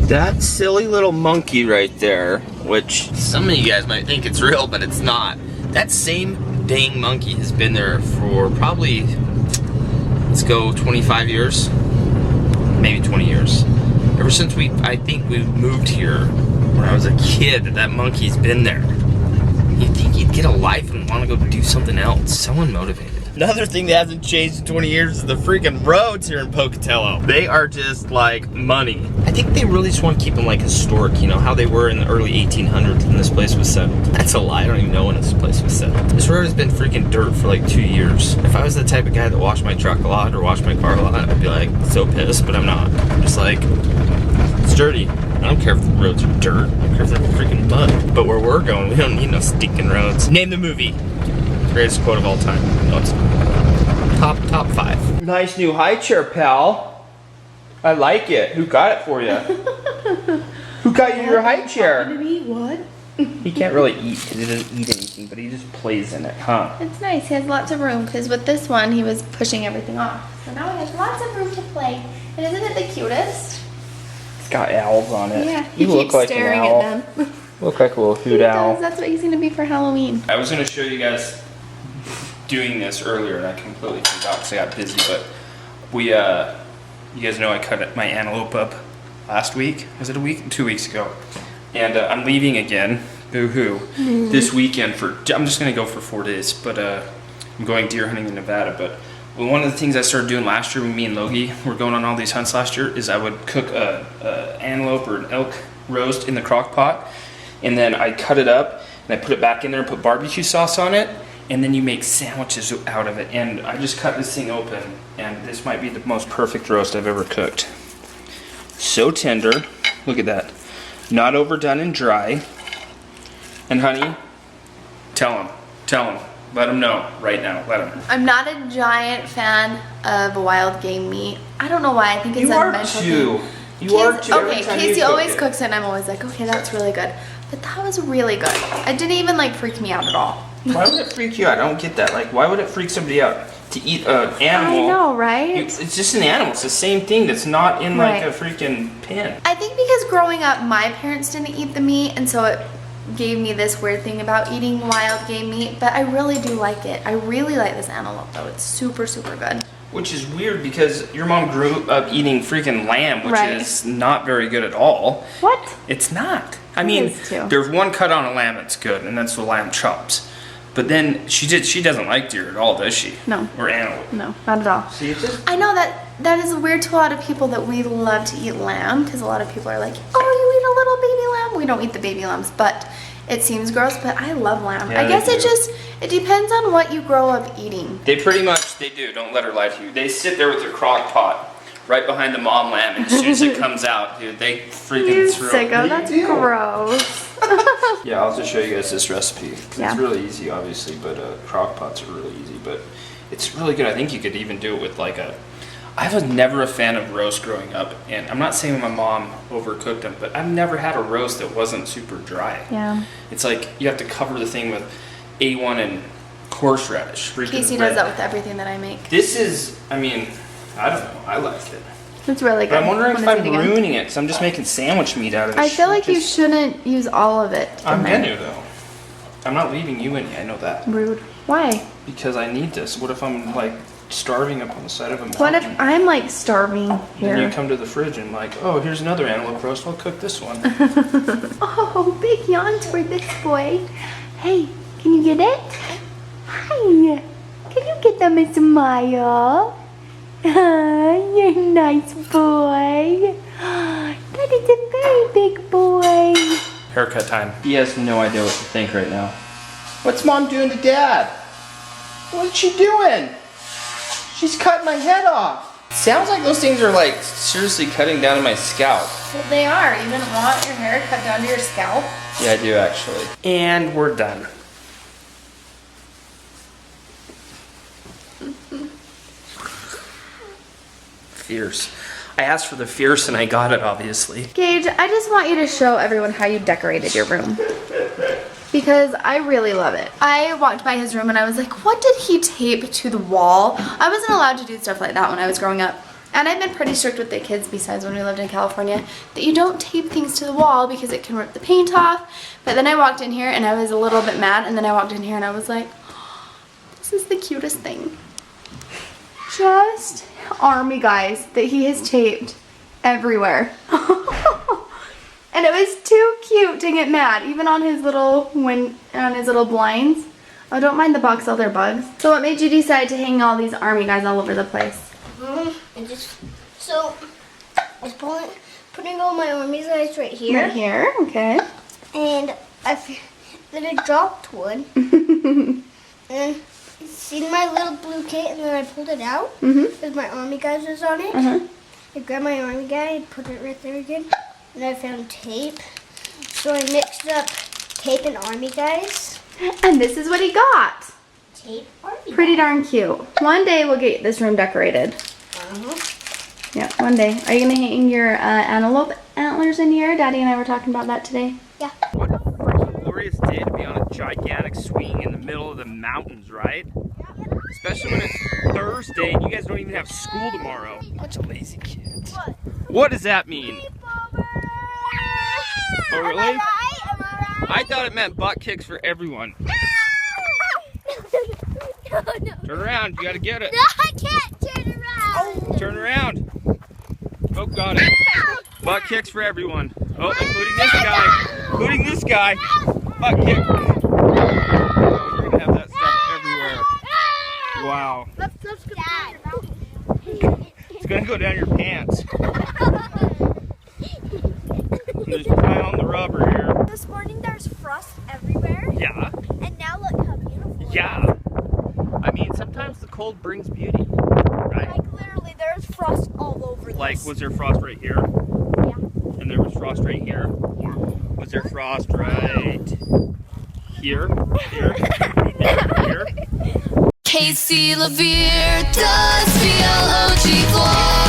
That silly little monkey right there, which some of you guys might think it's real, but it's not. That same dang monkey has been there for probably, let's go 25 years, maybe 20 years. Ever since I think we moved here when I was a kid, that monkey's been there. You'd think he'd get a life and want to go do something else. So unmotivated. Another thing that hasn't changed in 20 years is the freaking roads here in Pocatello. They are just like money. I think they really just want to keep them like historic, you know, how they were in the early 1800s when this place was settled. That's a lie, I don't even know when this place was settled. This road has been freaking dirt for like 2 years. If I was the type of guy that washed my truck a lot or washed my car a lot, I'd be like so pissed, but I'm not. I'm just like, it's dirty. I don't care if the roads are dirt, I don't care if they're freaking mud. But where we're going, we don't need no stinking roads. Name the movie. Greatest quote of all time. No, it's top 5. Nice new high chair, pal. I like it. Who got it for you? Who got you your high chair? What? He can't really eat because he doesn't eat anything, but he just plays in it, huh? It's nice. He has lots of room because with this one, he was pushing everything off. So now he has lots of room to play. And isn't it the cutest? It's got owls on it. Yeah, he look keeps like staring an owl. at them. Look like a little hoot owl. That's what he's going to be for Halloween. I was going to show you guys doing this earlier and I completely forgot because I got busy, but we, you guys know I cut my antelope up last week. Was it a week? 2 weeks ago. And I'm leaving again, boo-hoo, this weekend I'm just going to go for 4 days, but I'm going deer hunting in Nevada. But one of the things I started doing last year when me and Logie were going on all these hunts last year is I would cook a antelope or an elk roast in the crock pot, and then I cut it up and I put it back in there and put barbecue sauce on it, and then you make sandwiches out of it. And I just cut this thing open, and this might be the most perfect roast I've ever cooked. So tender, look at that. Not overdone and dry. And honey, tell him, let him know right now, let him. I'm not a giant fan of wild game meat. I don't know why, I think it's a mental thing. You are too. Okay, Casey always cooks it and I'm always like, okay, that's really good. But that was really good. It didn't even like freak me out at all. Why would it freak you out? I don't get that. Like, why would it freak somebody out to eat an animal? I know, right? It's just an animal. It's the same thing that's not in like a freaking pen. I think because growing up, my parents didn't eat the meat, and so it gave me this weird thing about eating wild game meat, but I really do like it. I really like this antelope though. It's super, super good. Which is weird because your mom grew up eating freaking lamb, which is not very good at all. What? It's not. I mean, there's one cut on a lamb that's good, and that's the lamb chops. But then she doesn't like deer at all, does she? No. Or antelope? No, not at all. See, it's just... I know that is weird to a lot of people that we love to eat lamb, because a lot of people are like, oh, you eat a little baby lamb? We don't eat the baby lambs, but it seems gross, but I love lamb. Yeah, I guess it depends on what you grow up eating. They do. Don't let her lie to you. They sit there with their crock pot right behind the mom lamb, and as soon as it comes out, dude, they freaking throw it. Sicko, that's gross. Yeah, I'll just show you guys this recipe. It's really easy, obviously, but crock pots are really easy, but it's really good. I think you could even do it with like I was never a fan of roast growing up, and I'm not saying my mom overcooked them, but I've never had a roast that wasn't super dry. Yeah. It's like you have to cover the thing with A1 and horseradish. Casey does that with everything that I make. This is, I mean, I don't know. I like it. It's really good. But I'm wondering if I'm ruining it because I'm just making sandwich meat out of it. I feel like you shouldn't use all of it. I'm gonna though. I'm not leaving you any. I know that. Rude. Why? Because I need this. What if I'm like starving up on the side of a mountain? What if I'm like starving here? Then you come to the fridge and like, oh, here's another antelope roast. I'll cook this one. Oh, big yawns for this boy. Hey, can you get it? Hi. Can you get them a smile? You're a nice boy. That is a very big boy. Haircut time. He has no idea what to think right now. What's mom doing to dad? What's she doing? She's cutting my head off. Sounds like those things are like seriously cutting down to my scalp. Well, they are. You didn't want your hair cut down to your scalp? Yeah, I do actually. And we're done. Fierce. I asked for the fierce and I got it, obviously. Gage, I just want you to show everyone how you decorated your room. Because I really love it. I walked by his room and I was like, what did he tape to the wall? I wasn't allowed to do stuff like that when I was growing up. And I've been pretty strict with the kids besides when we lived in California that you don't tape things to the wall because it can rip the paint off. But then I walked in here and I was a little bit mad, and then I walked in here and I was like, oh, this is the cutest thing. Just army guys that he has taped everywhere. And it was too cute to get mad, even on his little blinds. Oh, don't mind the box, all their bugs. So what made you decide to hang all these army guys all over the place? I was putting all my army guys right here. Right here, okay. And then I dropped one. And seen my little blue kit, and then I pulled it out because my army guys was on it. I grabbed my army guy and put it right there again. And I found tape. So I mixed up tape and army guys. And this is what he got. Tape army Pretty darn cute. One day we'll get this room decorated. Yeah, one day. Are you going to hang your antelope antlers in here? Daddy and I were talking about that today. Yeah. What a freaking glorious day to be on a gigantic swing in the middle of the mountains, right? Especially when it's Thursday and you guys don't even have school tomorrow. Bunch of lazy kids. What does that mean? Oh, really? Am I right? I thought it meant butt kicks for everyone. No. Turn around, you gotta get it. No, I can't turn around. Turn around. Oh, got it. Butt kicks for everyone. Oh, including this guy. Including this guy. Butt kick. Oh, you're gonna have that stuff everywhere. Wow. It's gonna go down your pants. Just tie on the rubber here. This morning there's frost everywhere. Yeah. And now look how beautiful. Yeah. I mean, sometimes the cold brings beauty, right? Like literally there's frost all over this. Like, was there frost right here? Yeah. And there was frost right here? Yeah. Was there frost right here? Here? Here? CaseyLaVere does VLOG vlog.